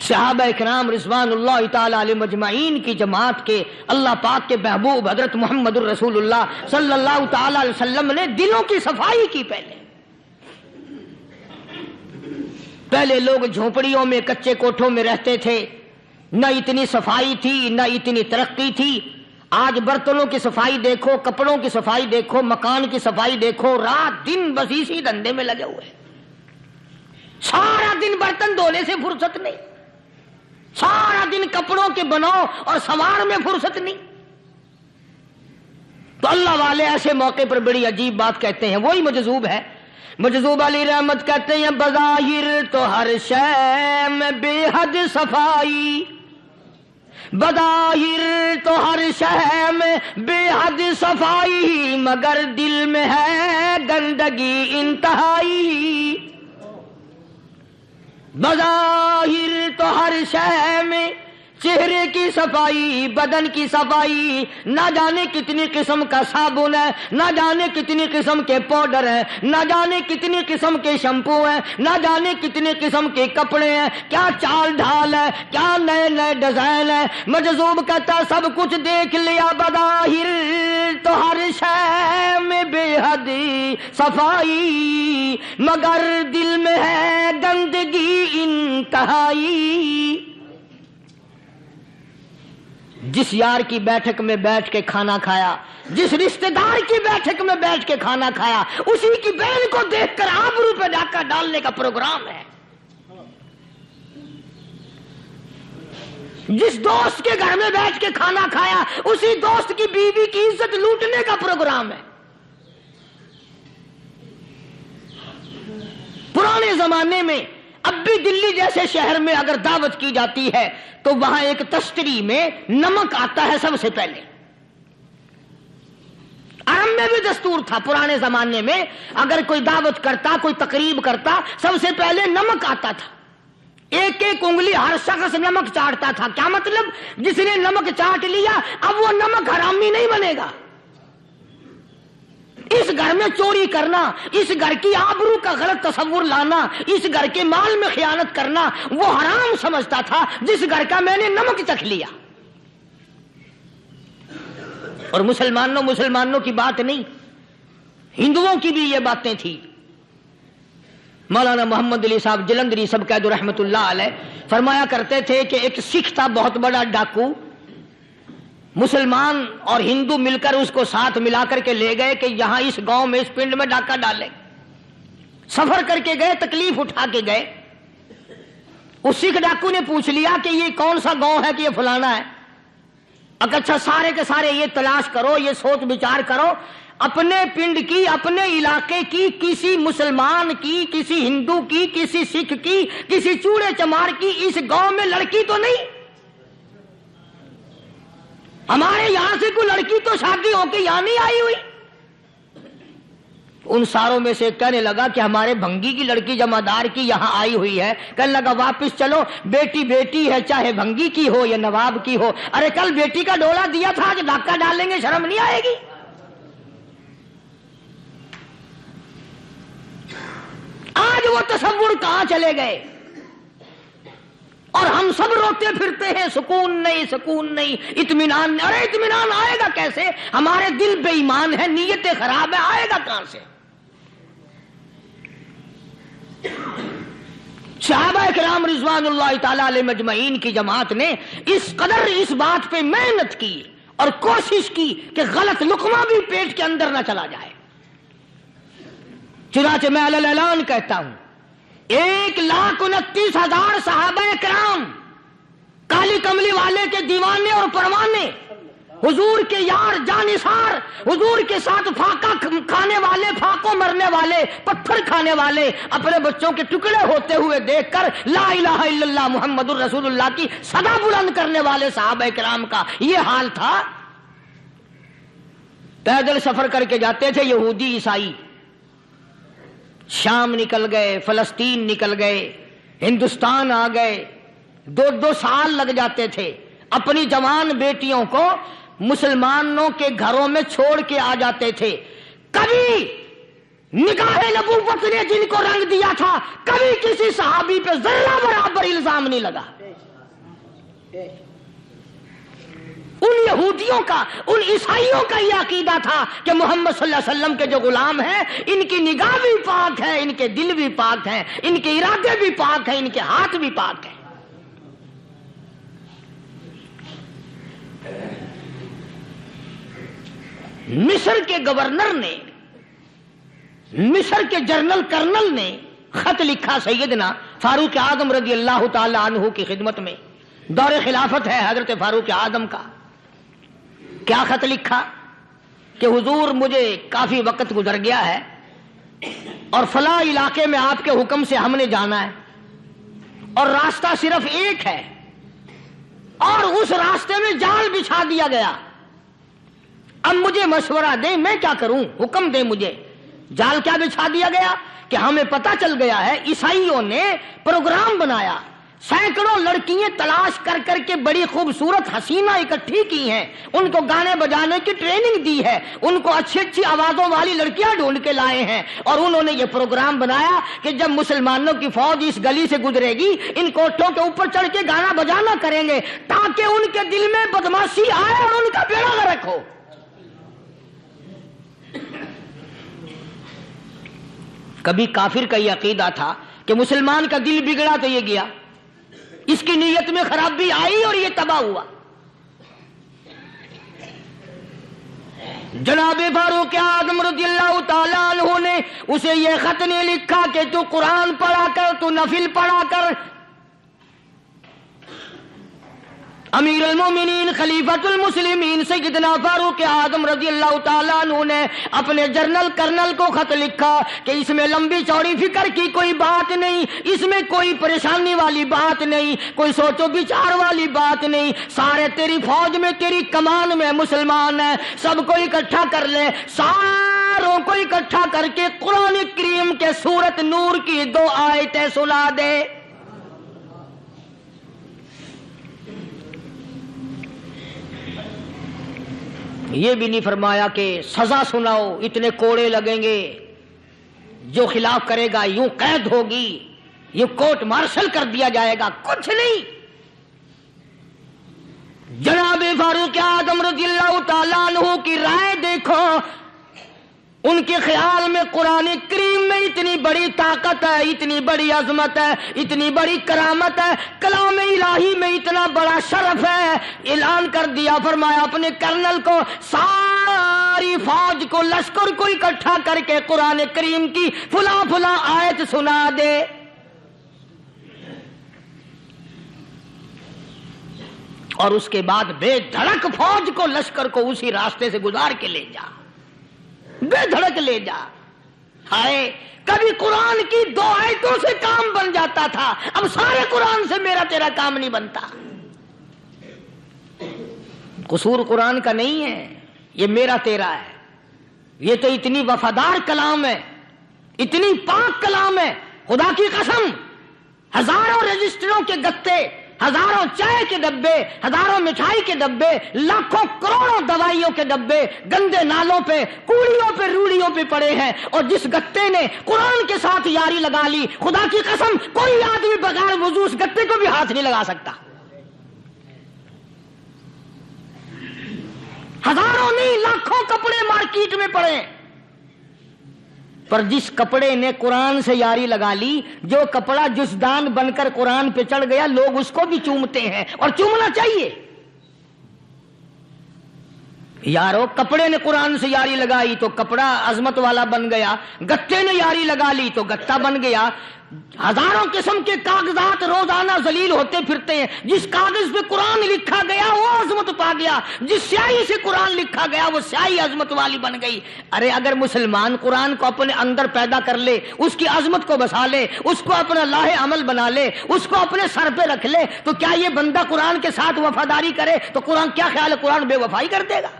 صحابہ کرام رضوان اللہ تعالی علیہم اجمعین کی جماعت کے اللہ پاک کے محبوب حضرت محمد الرسول اللہ صلی اللہ تعالی علیہ وسلم نے دلوں کی صفائی کی. پہلے لوگ جھونپڑیوں میں کچے کوٹھوں میں رہتے تھے, نہ اتنی صفائی تھی نہ اتنی ترقی تھی. آج برتنوں کی صفائی دیکھو, کپڑوں کی صفائی دیکھو, مکان کی صفائی دیکھو, رات دن بس اسی دھندے میں لگے ہوئے. سارا دن برتن دھونے سے فرصت نہیں, سارا دن کپڑوں کے بناؤ اور سنوار میں فرصت نہیں. تو اللہ والے ایسے موقع پر بڑی عجیب بات کہتے ہیں, وہی مجذوب ہے. مجذوب علی رحمت کہتے ہیں بظاہر تو ہر شے میں بے حد صفائی, بظاہر تو ہر شے میں بے حد صفائی, مگر دل میں ہے گندگی انتہائی. بظاہر تو ہر شے میں چہرے کی صفائی, بدن کی صفائی, نہ جانے کتنی قسم کا صابن ہے, نہ جانے کتنی قسم کے پاؤڈر ہیں, نہ جانے کتنی قسم کے شیمپو ہیں, نہ جانے کتنی قسم کے کپڑے ہیں, کیا چال ڈھال ہے, کیا نئے نئے ڈیزائن ہے. مجذوب کہتا سب کچھ دیکھ لیا, بظاہر تو ہر شے میں بے حد صفائی, مگر دل میں ہے گندگی انتہائی. جس یار کی بیٹھک میں بیٹھ کے کھانا کھایا, جس رشتہ دار کی بیٹھک میں بیٹھ کے کھانا کھایا, اسی کی بہن کو دیکھ کر آبرو پہ ڈاکہ ڈالنے کا پروگرام ہے. جس دوست کے گھر میں بیٹھ کے کھانا کھایا, اسی دوست کی بیوی کی عزت لوٹنے کا پروگرام ہے. پرانے زمانے میں اب بھی دلی جیسے شہر میں اگر دعوت کی جاتی ہے تو وہاں ایک تشتری میں نمک آتا ہے سب سے پہلے. عرب میں بھی دستور تھا پرانے زمانے میں, اگر کوئی دعوت کرتا, کوئی تقریب کرتا, سب سے پہلے نمک آتا تھا. ایک ایک انگلی ہر شخص نمک چاٹتا تھا. کیا مطلب؟ جس نے نمک چاٹ لیا اب وہ نمک حرامی نہیں بنے گا. اس گھر میں چوری کرنا, اس گھر کی آبرو کا غلط تصور لانا, اس گھر کے مال میں خیانت کرنا وہ حرام سمجھتا تھا جس گھر کا میں نے نمک چکھ لیا. اور مسلمانوں کی بات نہیں, ہندوؤں کی بھی یہ باتیں تھی. مولانا محمد علی صاحب جلندری سب قید رحمت اللہ علیہ فرمایا کرتے تھے کہ ایک سکھ تھا بہت بڑا ڈاکو, مسلمان اور ہندو مل کر اس کو ساتھ ملا کر کے لے گئے کہ یہاں اس گاؤں میں, اس پنڈ میں ڈاکہ ڈالے. سفر کر کے گئے, تکلیف اٹھا کے گئے. اس سکھ ڈاکو نے پوچھ لیا کہ یہ کون سا گاؤں ہے کہ یہ فلانا ہے. اچھا سارے کے سارے یہ تلاش کرو, یہ سوچ بچار کرو, اپنے پنڈ کی, اپنے علاقے کی, کسی مسلمان کی, کسی ہندو کی, کسی سکھ کی, کسی چوڑے چمار کی اس گاؤں میں لڑکی تو نہیں. ہمارے یہاں سے کوئی لڑکی تو شادی ہو کے یہاں نہیں آئی ہوئی. ان ساروں میں سے کہنے لگا کہ ہمارے بھنگی کی لڑکی جمعدار کی یہاں آئی ہوئی ہے. کہنے لگا واپس چلو, بیٹی بیٹی ہے چاہے بھنگی کی ہو یا نواب کی ہو. ارے کل بیٹی کا ڈولا دیا تھا, آج ڈاکہ ڈالیں گے, شرم نہیں آئے گی؟ آج وہ تصور کہاں چلے گئے؟ اور ہم سب روتے پھرتے ہیں, سکون نہیں, سکون نہیں, اطمینان نہیں. ارے اطمینان آئے گا کیسے؟ ہمارے دل بے ایمان ہے, نیتیں خراب ہے, آئے گا کہاں سے؟ صحابہ کرام رضوان اللہ تعالی علیہم اجمعین کی جماعت نے اس قدر اس بات پہ محنت کی اور کوشش کی کہ غلط لقمہ بھی پیٹ کے اندر نہ چلا جائے. چنانچہ میں علی الاعلان کہتا ہوں, 1,29,000 صحابہ کرام, کالی کملی والے کے دیوانے اور پروانے, حضور کے یار جانثار, حضور کے ساتھ فاقہ کھانے والے, فاقوں مرنے والے, پتھر کھانے والے, اپنے بچوں کے ٹکڑے ہوتے ہوئے دیکھ کر لا الہ الا اللہ محمد الرسول اللہ کی صدا بلند کرنے والے صحابہ کرام کا یہ حال تھا. پیدل سفر کر کے جاتے تھے یہودی عیسائی, شام نکل گئے, فلسطین نکل گئے, ہندوستان آ گئے, 2 سال لگ جاتے تھے. اپنی جوان بیٹیوں کو مسلمانوں کے گھروں میں چھوڑ کے آ جاتے تھے. کبھی نکاح نبوت نے جن کو رنگ دیا تھا, کبھی کسی صحابی پہ ذرہ برابر پر الزام نہیں لگا. ان یہودیوں کا، ان عیسائیوں کا یہ عقیدہ تھا کہ محمد صلی اللہ علیہ وسلم کے جو غلام ہیں ان کی نگاہ بھی پاک ہے، ان کے دل بھی پاک ہیں، ان کے ارادے بھی پاک ہیں، ان کے ہاتھ بھی پاک ہیں. مصر کے گورنر نے، مصر کے جنرل کرنل نے خط لکھا سیدنا فاروق اعظم رضی اللہ تعالی عنہ کی خدمت میں. دور خلافت ہے حضرت فاروق اعظم کا. کیا خط لکھا کہ حضور مجھے کافی وقت گزر گیا ہے اور فلاں علاقے میں آپ کے حکم سے ہم نے جانا ہے اور راستہ صرف ایک ہے اور اس راستے میں جال بچھا دیا گیا. اب مجھے مشورہ دیں میں کیا کروں، حکم دیں مجھے. جال کیا بچھا دیا گیا کہ ہمیں پتہ چل گیا ہے عیسائیوں نے پروگرام بنایا، سینکڑوں لڑکیاں تلاش کر کر کے بڑی خوبصورت حسینہ اکٹھی کی ہیں، ان کو گانے بجانے کی ٹریننگ دی ہے، ان کو اچھی اچھی آوازوں والی لڑکیاں ڈھونڈ کے لائے ہیں اور انہوں نے یہ پروگرام بنایا کہ جب مسلمانوں کی فوج اس گلی سے گزرے گی ان کوٹھوں کے اوپر چڑھ کے گانا بجانا کریں گے تاکہ ان کے دل میں بدماشی آئے اور ان کا بیڑا غرق ہو. کبھی کافر کا یہ عقیدہ تھا کہ مسلمان کا دل بگڑا تو یہ گیا، اس کی نیت میں خرابی آئی اور یہ تباہ ہوا. جناب فاروق اعظم رضی اللہ تعالی عنہ نے اسے یہ خط نہیں لکھا کہ تو قرآن پڑھا کر، تو نفل پڑھا کر. امیر المومنین خلیفۃ المسلمین سیدنا فاروق اعظم رضی اللہ تعالیٰ عنہ نے اپنے جنرل کرنل کو خط لکھا کہ اس میں لمبی چوڑی فکر کی کوئی بات نہیں، اس میں کوئی پریشانی والی بات نہیں، کوئی سوچ و بچار والی بات نہیں. سارے تیری فوج میں، تیری کمان میں مسلمان ہیں، سب کو اکٹھا کر لے، ساروں کو اکٹھا کر کے قرآن کریم کے سورت نور کی 2 آیتیں سنا دے. یہ بھی نہیں فرمایا کہ سزا سناؤ، اتنے کوڑے لگیں گے، جو خلاف کرے گا یوں قید ہوگی، یہ کورٹ مارشل کر دیا جائے گا، کچھ نہیں. جناب فاروق اعظم رضی اللہ تعالیٰ عنہ کی رائے دیکھو، ان کے خیال میں قرآن کریم میں اتنی بڑی طاقت ہے، اتنی بڑی عظمت ہے، اتنی بڑی کرامت ہے، کلام الہی میں اتنا بڑا شرف ہے. اعلان کر دیا، فرمایا اپنے کرنل کو ساری فوج کو، لشکر کو اکٹھا کر کے قرآن کریم کی فلاں فلاں آیت سنا دے. اور اس کے بعد بے دھڑک فوج کو، لشکر کو اسی راستے سے گزار کے لے جا، بے دھڑک لے جا. ہائے کبھی قرآن کی 2 آیتوں سے کام بن جاتا تھا، اب سارے قرآن سے میرا تیرا کام نہیں بنتا. قصور قرآن کا نہیں ہے، یہ میرا تیرا ہے. یہ تو اتنی وفادار کلام ہے، اتنی پاک کلام ہے، خدا کی قسم. ہزاروں رجسٹروں کے گتے، ہزاروں چائے کے ڈبے، ہزاروں مٹھائی کے ڈبے، لاکھوں کروڑوں دوائیوں کے ڈبے گندے نالوں پہ، کوڑیوں پہ، روڑیوں پہ پڑے ہیں، اور جس گتے نے قرآن کے ساتھ یاری لگا لی، خدا کی قسم کوئی آدمی بغیر وضو اس گتے کو بھی ہاتھ نہیں لگا سکتا. ہزاروں نہیں، لاکھوں کپڑے مارکیٹ میں پڑے، پر جس کپڑے نے قرآن سے یاری لگا لی، جو کپڑا جسدان بن کر قرآن پہ چڑھ گیا، لوگ اس کو بھی چومتے ہیں اور چومنا چاہیے. یارو کپڑے نے قرآن سے یاری لگائی تو کپڑا عظمت والا بن گیا، گتے نے یاری لگا لی تو گتا بن گیا. ہزاروں قسم کے کاغذات روزانہ ذلیل ہوتے پھرتے ہیں، جس کاغذ پہ قرآن لکھا گیا وہ عظمت پا گیا، جس سیاہی سے قرآن لکھا گیا وہ سیاہی عظمت والی بن گئی. ارے اگر مسلمان قرآن کو اپنے اندر پیدا کر لے، اس کی عظمت کو بسا لے، اس کو اپنا لاہ عمل بنا لے، اس کو اپنے سر پہ رکھ لے، تو کیا یہ بندہ قرآن کے ساتھ وفاداری کرے تو قرآن کیا خیال ہے قرآن بے وفائی کر دے گا؟